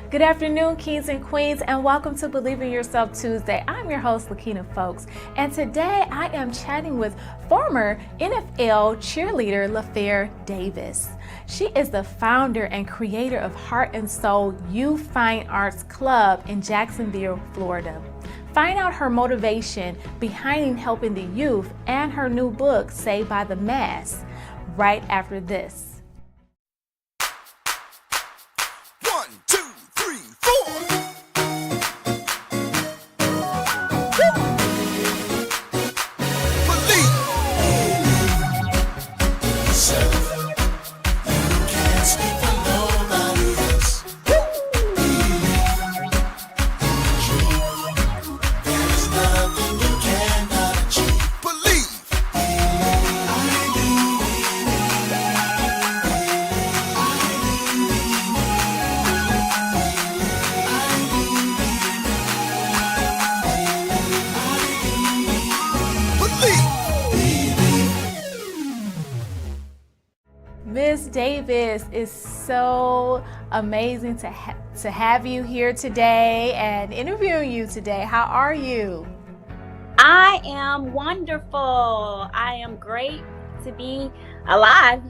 Good afternoon, kings and queens, and welcome to Believe in Yourself Tuesday. I'm your host, Lakina Folks, and today I am chatting with former NFL cheerleader LaFair Davis. She is the founder and creator of Heart and Soul Youth Fine Arts Club in Jacksonville, Florida. Find out her motivation behind helping the youth and her new book, Saved by the Mass, right after this. Miss Davis, is so amazing to have you here today and interviewing you today. How are you? I am wonderful. I am great to be alive,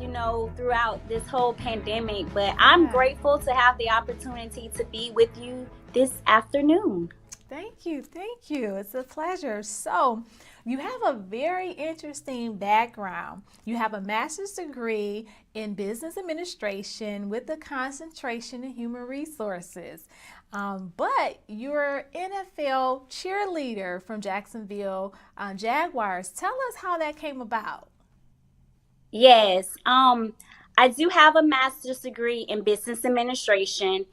throughout this whole pandemic, but I'm grateful to have the opportunity to be with you this afternoon. Thank you. It's a pleasure. So, you have a very interesting background. You have a master's degree in business administration with a concentration in human resources. But you're NFL cheerleader from Jacksonville Jaguars. Tell us how that came about. Yes, I do have a master's degree in business administration.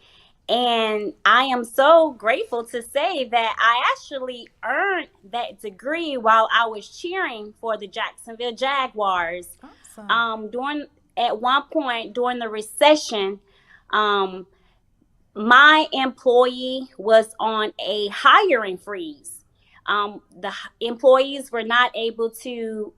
And I am so grateful to say that I actually earned that degree while I was cheering for the Jacksonville Jaguars. Awesome. At one point during the recession, my employee was on a hiring freeze. The employees were not able to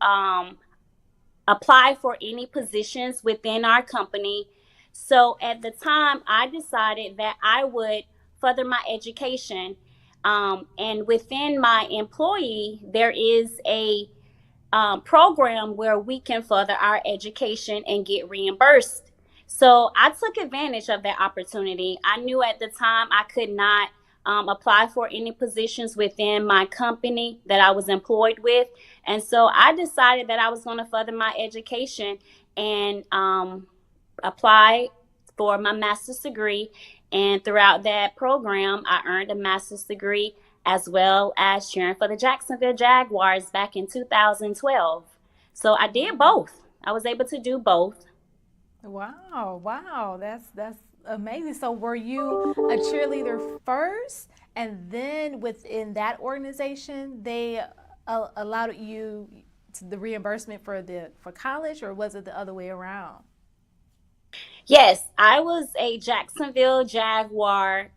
apply for any positions within our company. So at the time, I decided that I would further my education. And within my employee, there is a program where we can further our education and get reimbursed. So I took advantage of that opportunity. I knew at the time I could not apply for any positions within my company that I was employed with. And so I decided that I was going to further my education and apply for my master's degree. And throughout that program, I earned a master's degree as well as cheering for the Jacksonville Jaguars back in 2012. So I did both. I was able to do both. Wow, that's amazing. So were you a cheerleader first, and then within that organization they allowed you the reimbursement for college, or was it the other way around? Yes, I was a Jacksonville Jaguar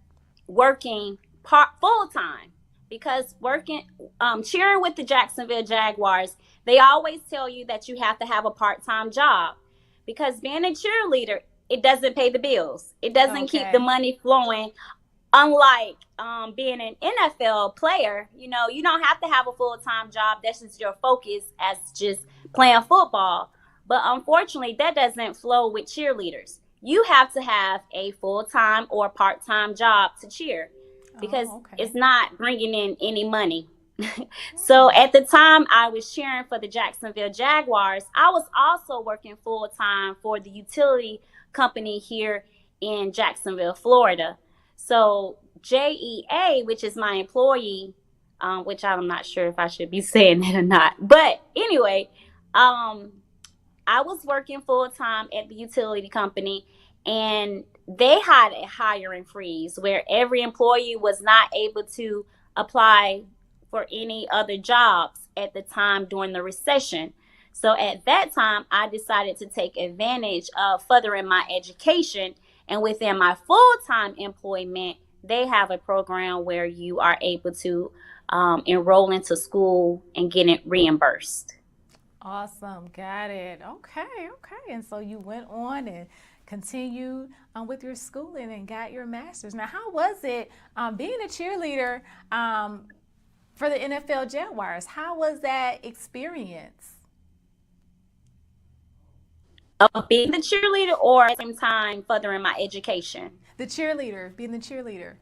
working full time because cheering with the Jacksonville Jaguars, they always tell you that you have to have a part-time job because being a cheerleader, it doesn't pay the bills. It doesn't keep the money flowing. Unlike being an NFL player, you don't have to have a full-time job. That's just your focus as just playing football. But unfortunately, that doesn't flow with cheerleaders. You have to have a full-time or part-time job to cheer because it's not bringing in any money. So at the time I was cheering for the Jacksonville Jaguars, I was also working full-time for the utility company here in Jacksonville, Florida. So JEA, which is my employee, which I'm not sure if I should be saying that or not. But anyway, I was working full time at the utility company, and they had a hiring freeze where every employee was not able to apply for any other jobs at the time during the recession. So at that time, I decided to take advantage of furthering my education. And within my full-time employment, they have a program where you are able to enroll into school and get it reimbursed. Awesome. Got it. Okay. And so you went on and continued with your schooling and got your master's. Now, how was it being a cheerleader for the NFL Jaguars? How was that experience? Being the cheerleader or at the same time furthering my education? The cheerleader, being the cheerleader.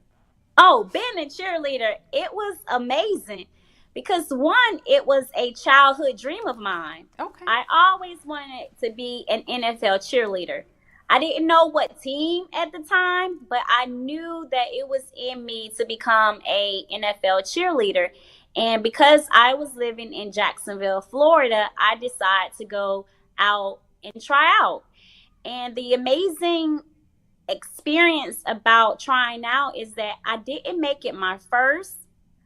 Oh, being a cheerleader, it was amazing because one, it was a childhood dream of mine. Okay. I always wanted to be an NFL cheerleader. I didn't know what team at the time, but I knew that it was in me to become a NFL cheerleader. And because I was living in Jacksonville, Florida, I decided to go out and try out. And the amazing experience about trying out is that I didn't make it my first,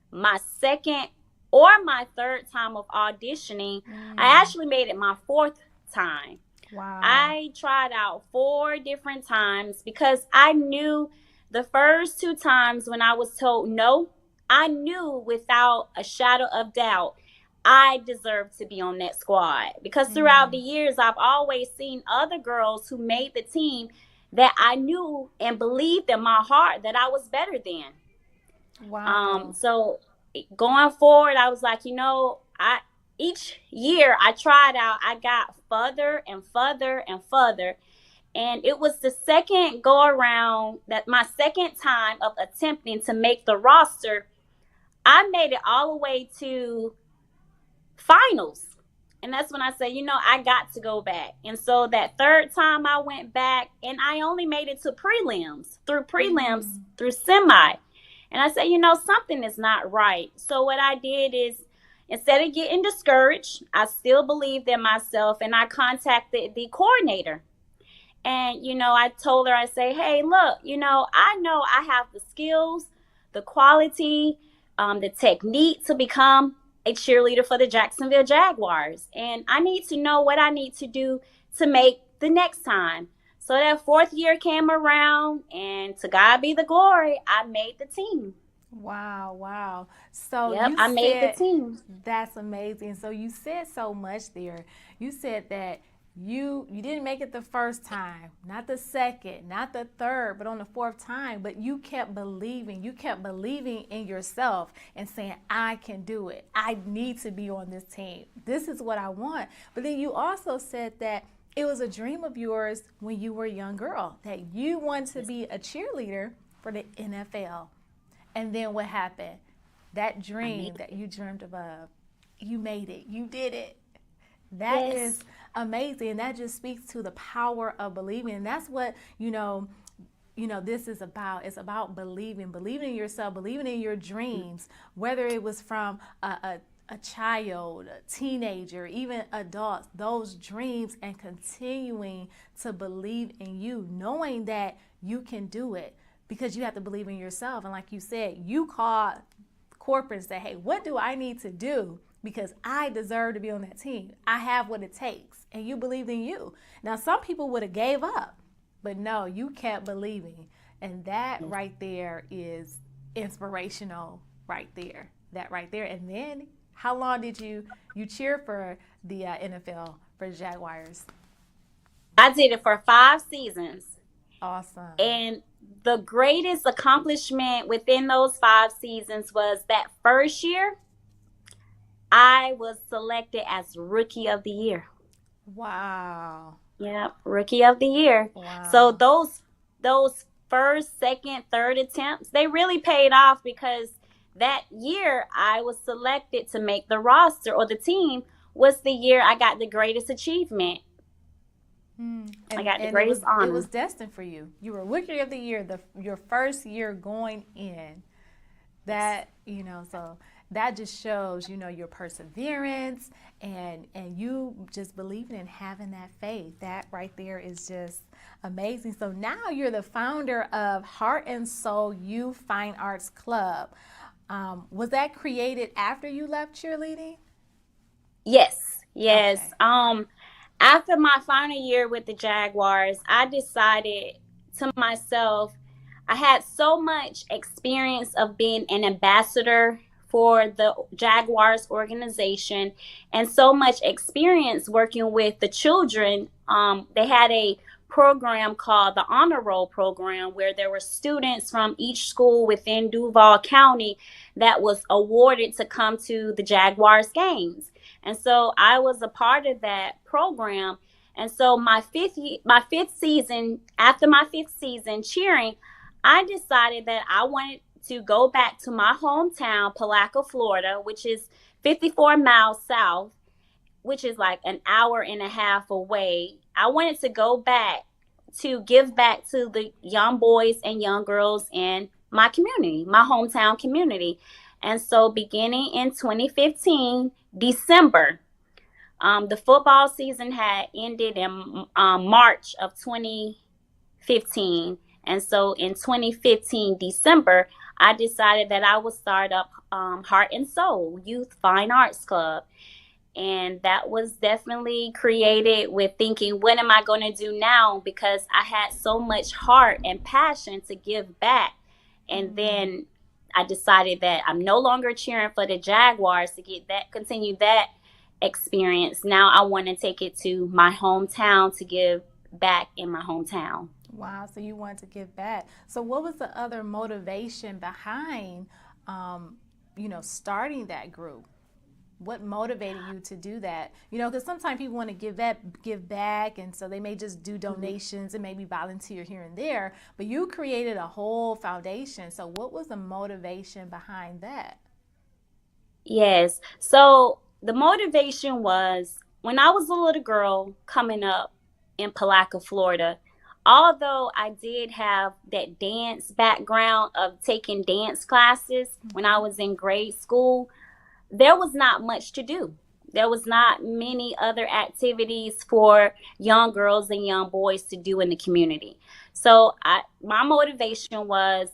my second, or my third time of auditioning. I actually made it my fourth time. Wow. I tried out 4 different times because I knew the first 2 times when I was told no, I knew without a shadow of doubt I deserved to be on that squad. Because throughout the years, I've always seen other girls who made the team that I knew and believed in my heart that I was better than. Wow. So going forward, I was like, each year I tried out, I got further and further and further. And it was the second go around, that my second time of attempting to make the roster, I made it all the way to finals. And that's when I said, I got to go back. And so that third time I went back and I only made it to prelims, through semi. And I said, something is not right. So what I did is, instead of getting discouraged, I still believed in myself and I contacted the coordinator. And, I told her, I say, hey, look, I know I have the skills, the quality, the technique to become a cheerleader for the Jacksonville Jaguars. And I need to know what I need to do to make the next time. So that 4th year came around, and to God be the glory, I made the team. Wow, wow. So Yep, you I made the said, team. that's amazing. So you said so much there. You said that you didn't make it the first time, not the second, not the third, but on the 4th time, but you kept believing. You kept believing in yourself and saying, I can do it. I need to be on this team. This is what I want. But then you also said that it was a dream of yours when you were a young girl, that you wanted to be a cheerleader for the NFL. And then what happened? That dream that you dreamed of, you made it. You did it. That is amazing. And that just speaks to the power of believing. And that's what, this is about. It's about believing in yourself, believing in your dreams, whether it was from a child, a teenager, even adults, those dreams, and continuing to believe in you, knowing that you can do it, because you have to believe in yourself. And like you said, you called corporate and said, hey, what do I need to do? Because I deserve to be on that team. I have what it takes. And you believed in you. Now, some people would have gave up, but no, you kept believing. And that right there is inspirational right there. That right there. And then how long did you cheer for the NFL, for the Jaguars? I did it for 5 seasons. Awesome. And the greatest accomplishment within those 5 seasons was that first year, I was selected as Rookie of the Year. Wow. Yeah, Rookie of the Year. Wow. So those first, second, third attempts, they really paid off, because that year I was selected to make the roster, or the team was the year I got the greatest achievement. I got the greatest honor. It was destined for you. You were Rookie of the Year, your first year going in. That, so that just shows, your perseverance and you just believing and having that faith. That right there is just amazing. So now you're the founder of Heart and Soul Youth Fine Arts Club. Was that created after you left cheerleading? Yes. Okay. After my final year with the Jaguars, I decided to myself, I had so much experience of being an ambassador for the Jaguars organization, and so much experience working with the children. They had a program called the Honor Roll program, where there were students from each school within Duval County that was awarded to come to the Jaguars games. And so I was a part of that program. And so my fifth season, after my fifth season cheering, I decided that I wanted to go back to my hometown, Palaca, Florida, which is 54 miles south, which is like an hour and a half away. I wanted to go back to give back to the young boys and young girls in my community, my hometown community. And so beginning in 2015, December, the football season had ended in March of 2015. And so in 2015, December, I decided that I would start up Heart and Soul Youth Fine Arts Club. And that was definitely created with thinking, what am I going to do now? Because I had so much heart and passion to give back. And then I decided that I'm no longer cheering for the Jaguars to continue that experience. Now I want to take it to my hometown to give back in my hometown. Wow, so you wanted to give back. So what was the other motivation behind, starting that group? What motivated you to do that? Because sometimes people want to give back, and so they may just do donations and maybe volunteer here and there. But you created a whole foundation. So what was the motivation behind that? Yes. So the motivation was when I was a little girl coming up in Palaca, Florida. Although I did have that dance background of taking dance classes when I was in grade school, there was not much to do. There was not many other activities for young girls and young boys to do in the community. So my motivation was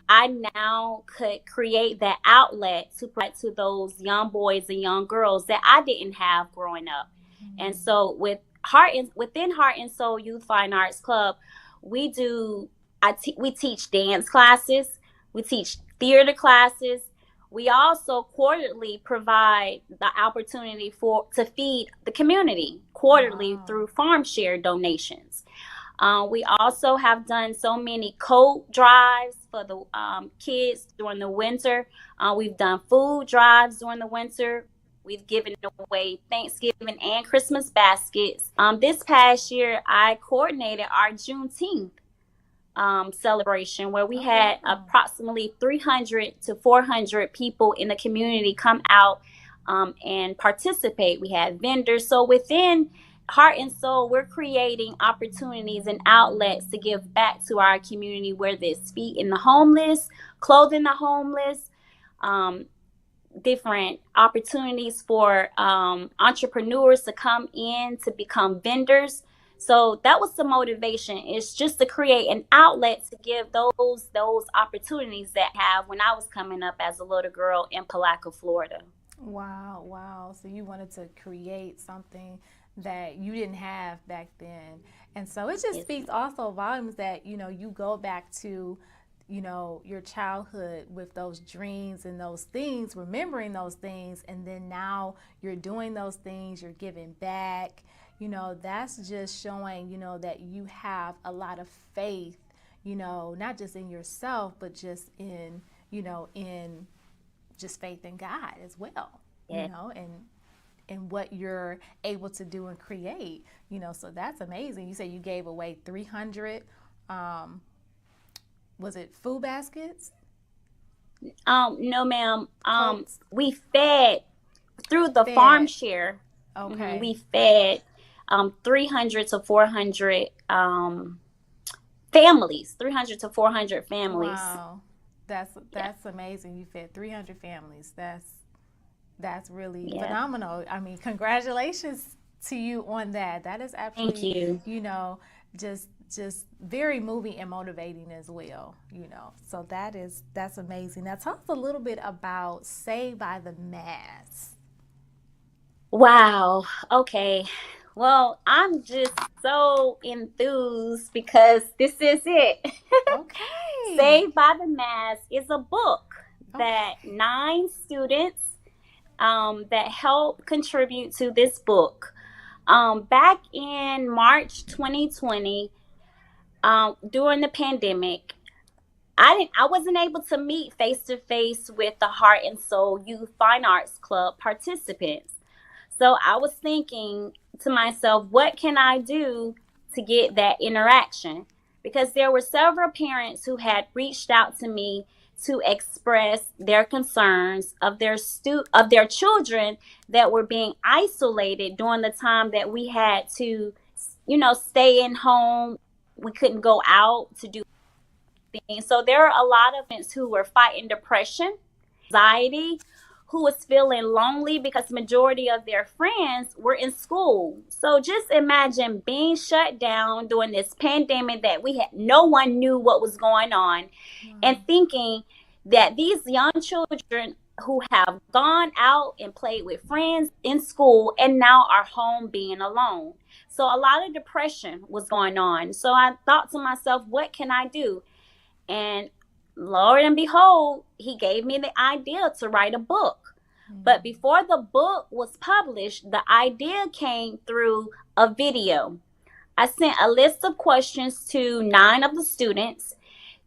I now could create that outlet to provide to those young boys and young girls that I didn't have growing up. Mm-hmm. And so within Heart and Soul Youth Fine Arts Club, we teach dance classes, we teach theater classes. We also quarterly provide the opportunity to feed the community quarterly through farm share donations. We also have done so many coat drives for the kids during the winter. We've done food drives during the winter. We've given away Thanksgiving and Christmas baskets. This past year, I coordinated our Juneteenth celebration where we had approximately 300 to 400 people in the community come out and participate. We had vendors. So within Heart and Soul, we're creating opportunities and outlets to give back to our community, whether it's feeding the homeless, clothing the homeless, different opportunities for entrepreneurs to come in to become vendors. So that was the motivation. It's just to create an outlet to give those opportunities that I have when I was coming up as a little girl in Palaca, Florida. Wow. So you wanted to create something that you didn't have back then. And so it just speaks also volumes that, you go back to, your childhood with those dreams and those things, remembering those things. And then now you're doing those things, you're giving back. That's just showing, that you have a lot of faith, not just in yourself, but just in just faith in God as well, and what you're able to do and create, so that's amazing. You said you gave away 300, was it food baskets? No, ma'am. We fed through the farm share. Okay. We fed 300 to 400 families, 300 to 400 families. Wow. That's amazing. You fed 300 families. That's really phenomenal. I mean, congratulations to you on that. That is absolutely, Thank you. Just very moving and motivating as well, So that's amazing. Now tell us a little bit about Saved by the Mass. Wow. Okay. Well, I'm just so enthused because this is it. Okay. Saved by the Mass is a book that 9 students that help contribute to this book. Back in March 2020, During the pandemic, I wasn't able to meet face to face with the Heart and Soul Youth Fine Arts Club participants. So I was thinking to myself, what can I do to get that interaction? Because there were several parents who had reached out to me to express their concerns of of their children that were being isolated during the time that we had to, stay in home. We couldn't go out to do things. So there are a lot of parents who were fighting depression, anxiety, who was feeling lonely because majority of their friends were in school. So just imagine being shut down during this pandemic that we had no one knew what was going on, and thinking that these young children who have gone out and played with friends in school and now are home being alone. So a lot of depression was going on. So I thought to myself, what can I do? And Lord and behold, he gave me the idea to write a book. But before the book was published, the idea came through a video. I sent a list of questions to 9 of the students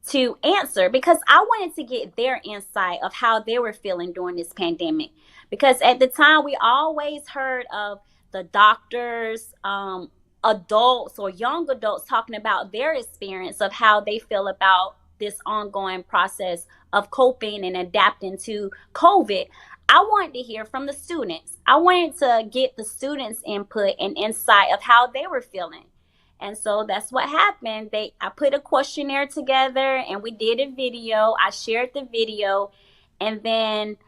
to answer because I wanted to get their insight of how they were feeling during this pandemic. Because at the time, we always heard of the doctors, adults or young adults talking about their experience of how they feel about this ongoing process of coping and adapting to COVID. I wanted to hear from the students. I wanted to get the students' input and insight of how they were feeling. And so that's what happened. I put a questionnaire together and we did a video. I shared the video, and then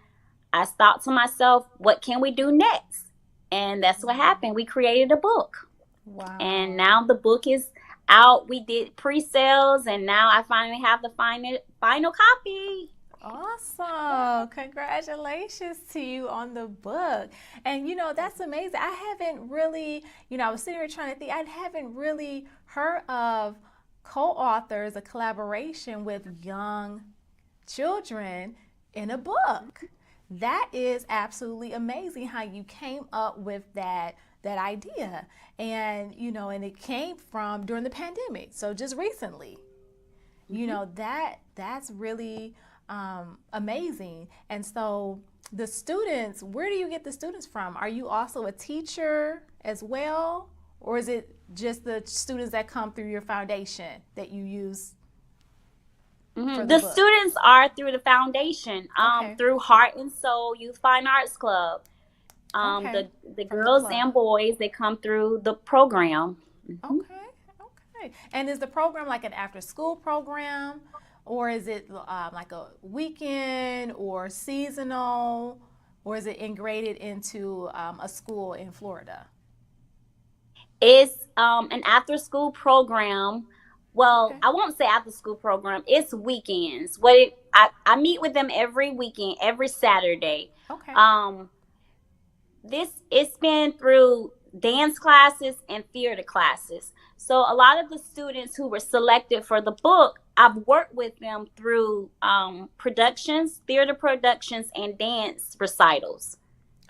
I thought to myself, what can we do next? And that's what happened. We created a book. Wow. And now the book is out. We did pre-sales, and now I finally have the final copy. Awesome. Congratulations to you on the book. And that's amazing. I haven't really, I was sitting here trying to think, I haven't really heard of co-authors, a collaboration with young children in a book. That is absolutely amazing how you came up with that idea. And and it came from during the pandemic. So just recently. That's really amazing. And so the students, where do you get the students from? Are you also a teacher as well? Or is it just the students that come through your foundation that you use? The students are through the foundation, through Heart and Soul Youth Fine Arts Club. The girls and boys, they come through the program. Okay. And is the program like an after school program? Or is it like a weekend or seasonal? Or is it integrated into a school in Florida? It's an after school program. Well, I won't say after school program. It's weekends. I meet with them every weekend, every Saturday. Okay. It's been through dance classes and theater classes. So a lot of the students who were selected for the book, I've worked with them through productions, theater productions, and dance recitals.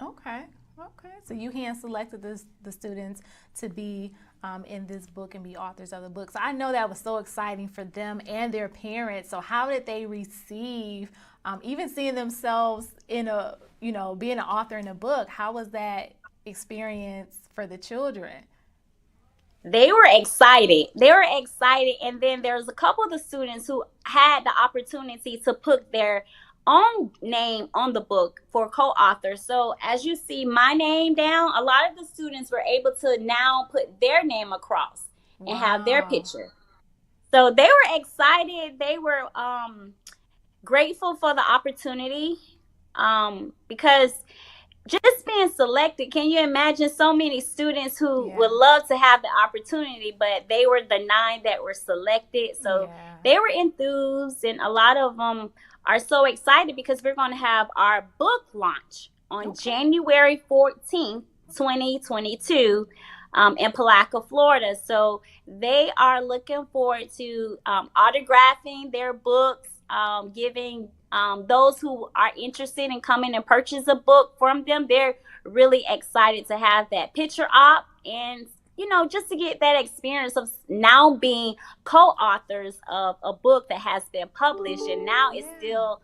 Okay. So you hand selected the students to be in this book and be authors of the book. So I know that was so exciting for them and their parents. So how did they receive, even seeing themselves in being an author in a book? How was that experience for the children? They were excited. And then there's a couple of the students who had the opportunity to put their own name on the book for co-authors. So as you see my name down, a lot of the students were able to now put their name across and have their picture. So they were excited. They were grateful for the opportunity because just being selected, can you imagine so many students who would love to have the opportunity, but they were the 9 that were selected. So they were enthused, and a lot of them are so excited because we're going to have our book launch on January 14th, 2022 in Palaca, Florida. So they are looking forward to autographing their books, giving those who are interested in coming and purchase a book from them. They're really excited to have that picture op and just to get that experience of now being co-authors of a book that has been published and now it's still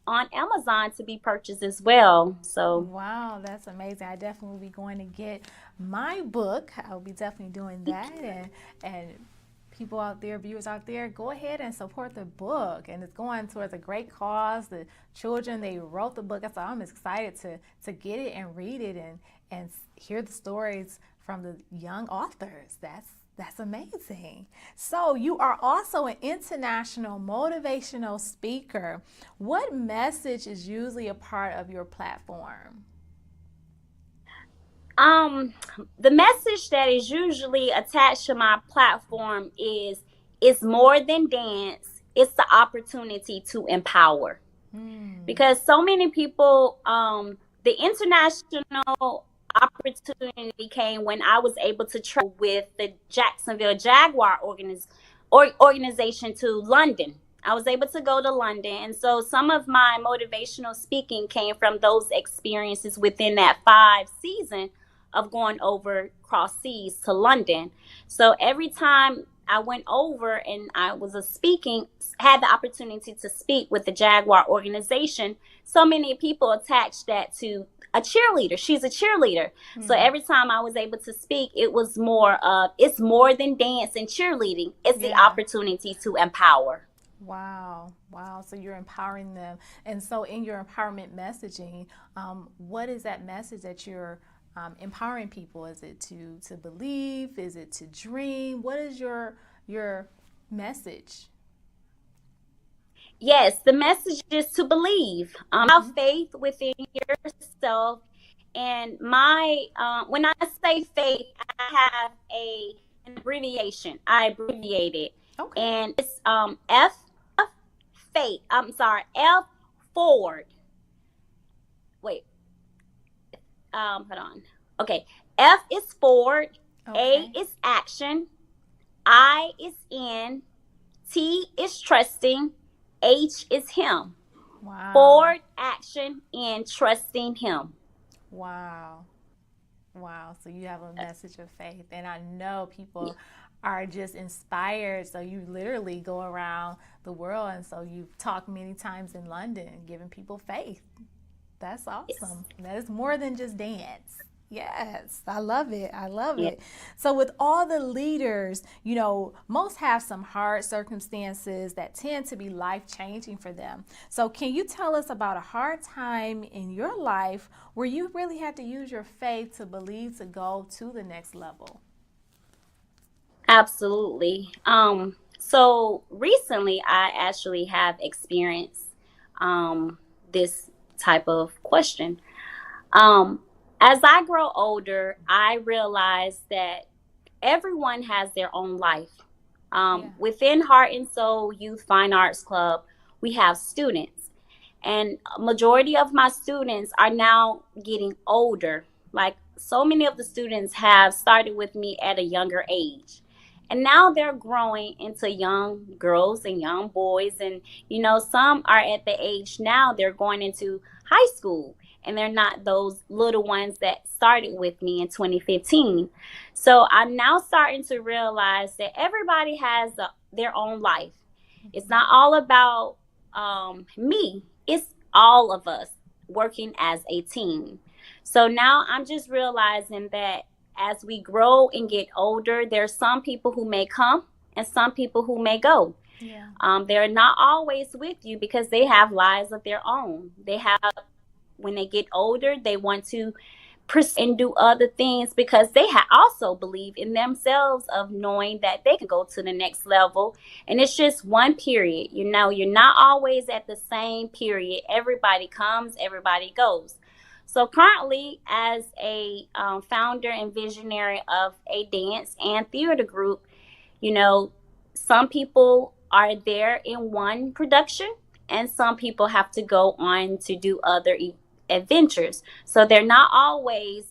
on Amazon to be purchased as well. So wow, that's amazing. I definitely will be going to get my book. I'll be definitely doing that, and people out there, viewers out there, go ahead and support the book. And it's going towards a great cause. The children, they wrote the book. So I'm excited to get it and read it and hear the stories from the young authors. That's amazing. So you are also an international motivational speaker. What message is usually a part of your platform? the message that is usually attached to my platform is it's more than dance, it's the opportunity to empower. Mm, Because so many people, the international opportunity came when I was able to travel with the Jacksonville Jaguar organization to London. I was able to go to London, and so some of my motivational speaking came from those experiences within that 5 season of going over cross seas to London. So every time I went over and I was had the opportunity to speak with the Jaguar organization, so many people attached that to a cheerleader. She's a cheerleader. So mm, every time I was able to speak, it was more of it's more than dance and cheerleading. It's the yeah. opportunity to empower. Wow. Wow. So you're empowering them. And so in your empowerment messaging, what is that message that you're empowering people? Is it to believe? Is it to dream? What is your message? Yes, the message is to believe. Mm-hmm. Have faith within yourself. And my when I say faith, I have an abbreviation. I abbreviate it, Okay. and it's faith. I'm sorry, F forward. Wait, hold on. Okay, F is forward. A Okay. is action. I is in. T is trusting. H is him. Wow. Forward action and trusting him. Wow. Wow. So you have a message of faith. And I know people are just inspired. So you literally go around the world. And so you've talked many times in London, giving people faith. That's Yes. awesome. That is more than just dance. Yes, I love it. I love Yeah. it. So, with all the leaders, most have some hard circumstances that tend to be life changing for them. So, can you tell us about a hard time in your life where you really had to use your faith to believe to go to the next level? Absolutely. So recently I actually have experienced this type of question. Um, as I grow older, I realize that everyone has their own life. Yeah. Within Heart and Soul Youth Fine Arts Club, we have students, and a majority of my students are now getting older. Like so many of the students have started with me at a younger age. And now they're growing into young girls and young boys. And, some are at the age now they're going into high school and they're not those little ones that started with me in 2015. So I'm now starting to realize that everybody has their own life. It's not all about me, it's all of us working as a team. So now I'm just realizing that as we grow and get older, there's some people who may come and some people who may go. Yeah. They're not always with you because they have lives of their own. When they get older, they want to pursue and do other things because they also believe in themselves of knowing that they can go to the next level. And it's just one period. You're not always at the same period. Everybody comes, everybody goes. So currently, as a founder and visionary of a dance and theater group, you know, some people are there in one production and some people have to go on to do other adventures. So they're not always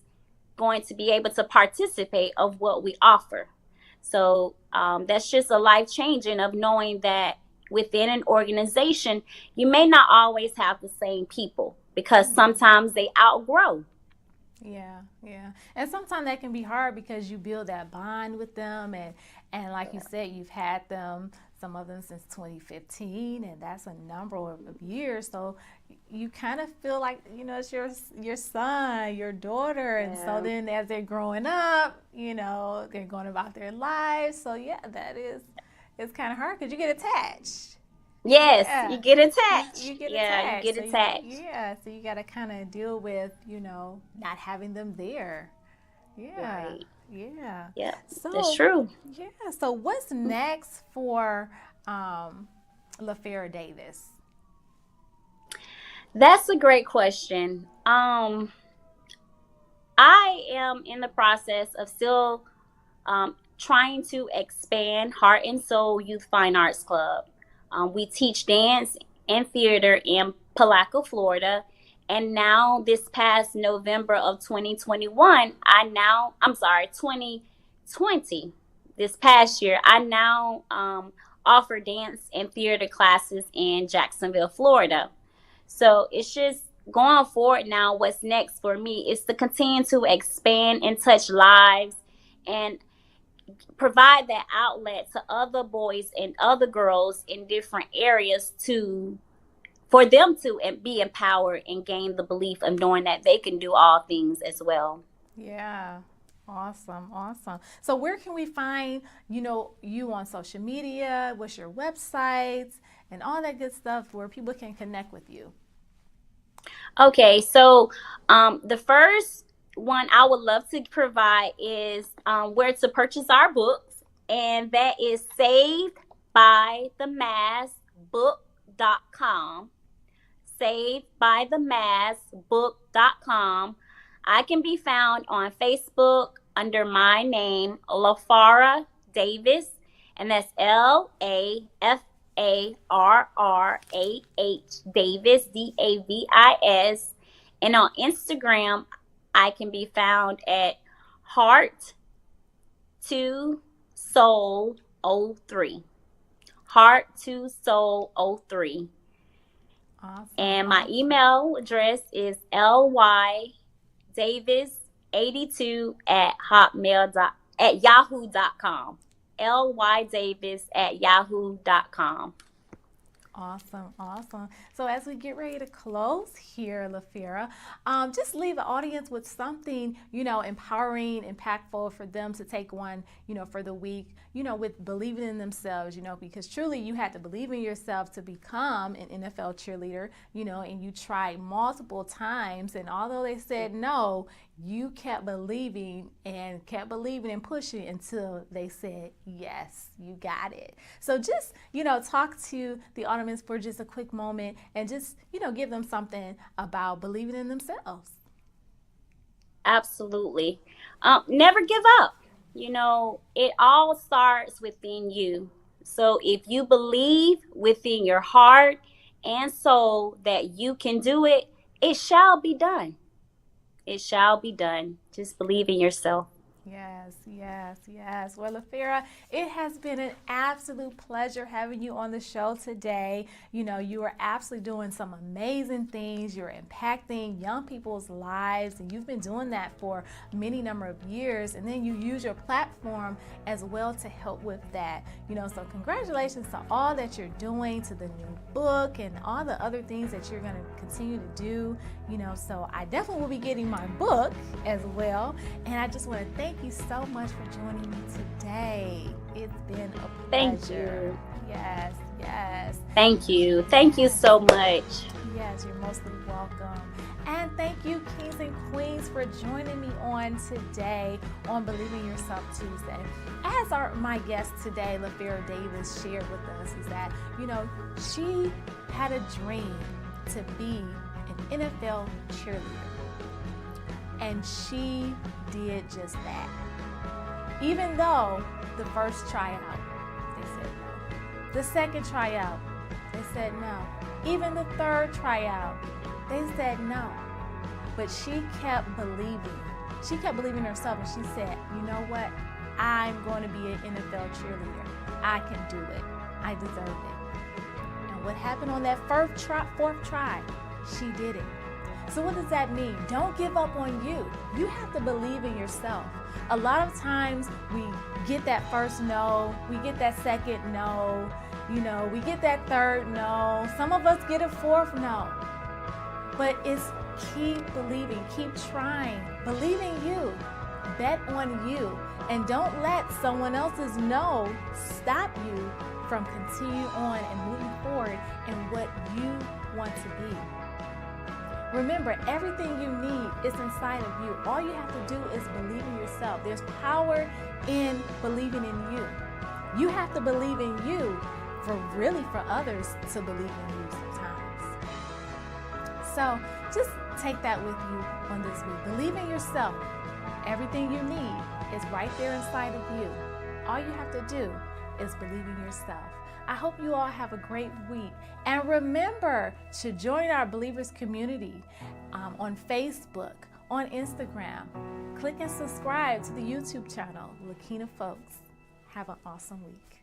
going to be able to participate of what we offer. So that's just a life changing of knowing that within an organization, you may not always have the same people because sometimes they outgrow. Yeah, yeah. And sometimes that can be hard because you build that bond with them and like you Yeah. said, you've had them, some of them since 2015, and that's a number of years. So you kind of feel like, it's your son, your daughter, and so Yeah. then as they're growing up, they're going about their lives. So yeah, it's kind of hard because you get attached. Yes, you Yeah, get you attached. get Yeah, you attached. get So attached. yeah, so you got to kind of deal with, not having them there. Yeah, Right. yeah. Yeah, that's So true. yeah, so what's next for LaFera Davis? That's a great question. I am in the process of still trying to expand Heart and Soul Youth Fine Arts Club. We teach dance and theater in Palaca, Florida. And now, this past November of 2021, I'm sorry, 2020, this past year, I now offer dance and theater classes in Jacksonville, Florida. So it's just going forward now. What's next for me is to continue to expand and touch lives and provide that outlet to other boys and other girls in different areas to for them to be empowered and gain the belief of knowing that they can do all things as well. Yeah. Awesome, awesome. So where can we find, you on social media? What's your websites and all that good stuff where people can connect with you? Okay, so the first one I would love to provide is where to purchase our books, and that is savedbythemassbook.com. Savedbythemassbook.com. I can be found on Facebook under my name, LaFara Davis, and that's LaFarrah Davis, Davis. And on Instagram, I can be found at Heart to Soul 03. Heart to Soul 03. Awesome, And my awesome. email address is lydavis82 at yahoo.com. Lydavis at yahoo.com. Awesome, awesome. So as we get ready to close here, LaFera, just leave the audience with something, empowering, impactful for them to take one, for the week, with believing in themselves, because truly you had to believe in yourself to become an NFL cheerleader, and you tried multiple times. And although they said no, you kept believing and pushing until they said yes, you got it. So just talk to the audience for just a quick moment and just give them something about believing in themselves. Absolutely. Never give up. It all starts within you. So if you believe within your heart and soul that you can do it, it shall be done. It shall be done. Just believe in yourself. Yes, yes, yes. Well, LaFera, it has been an absolute pleasure having you on the show today. You are absolutely doing some amazing things. You're impacting young people's lives, and you've been doing that for many number of years. And then you use your platform as well to help with that. So congratulations to all that you're doing, to the new book, and all the other things that you're going to continue to do. So I definitely will be getting my book as well. And I just want to thank you so much for joining me today. It's been a Thank pleasure. you. Yes, yes, Thank you. Thank you yes, so much. yes, you're mostly welcome. And thank you, kings and queens, for joining me on today on Believing Yourself Tuesday. As my guest today, LaFera Davis, shared with us is that, she had a dream to be an NFL cheerleader. And she did just that. Even though the first tryout, they said no. The second tryout, they said no. Even the third tryout, they said no. But she kept believing. She kept believing in herself, and she said, you know what? I'm going to be an NFL cheerleader. I can do it. I deserve it. And what happened on that fourth try? She did it. So what does that mean? Don't give up on you. You have to believe in yourself. A lot of times we get that first no, we get that second no, we get that third no. Some of us get a fourth no. But it's keep believing, keep trying, believe in you, bet on you, and don't let someone else's no stop you from continuing on and moving forward in what you want to be. Remember, everything you need is inside of you. All you have to do is believe in yourself. There's power in believing in you. You have to believe in you for others to believe in you sometimes. So just take that with you on this week. Believe in yourself. Everything you need is right there inside of you. All you have to do is believe in yourself. I hope you all have a great week. And remember to join our Believers community on Facebook, on Instagram. Click and subscribe to the YouTube channel, Lakina Folks. Have an awesome week.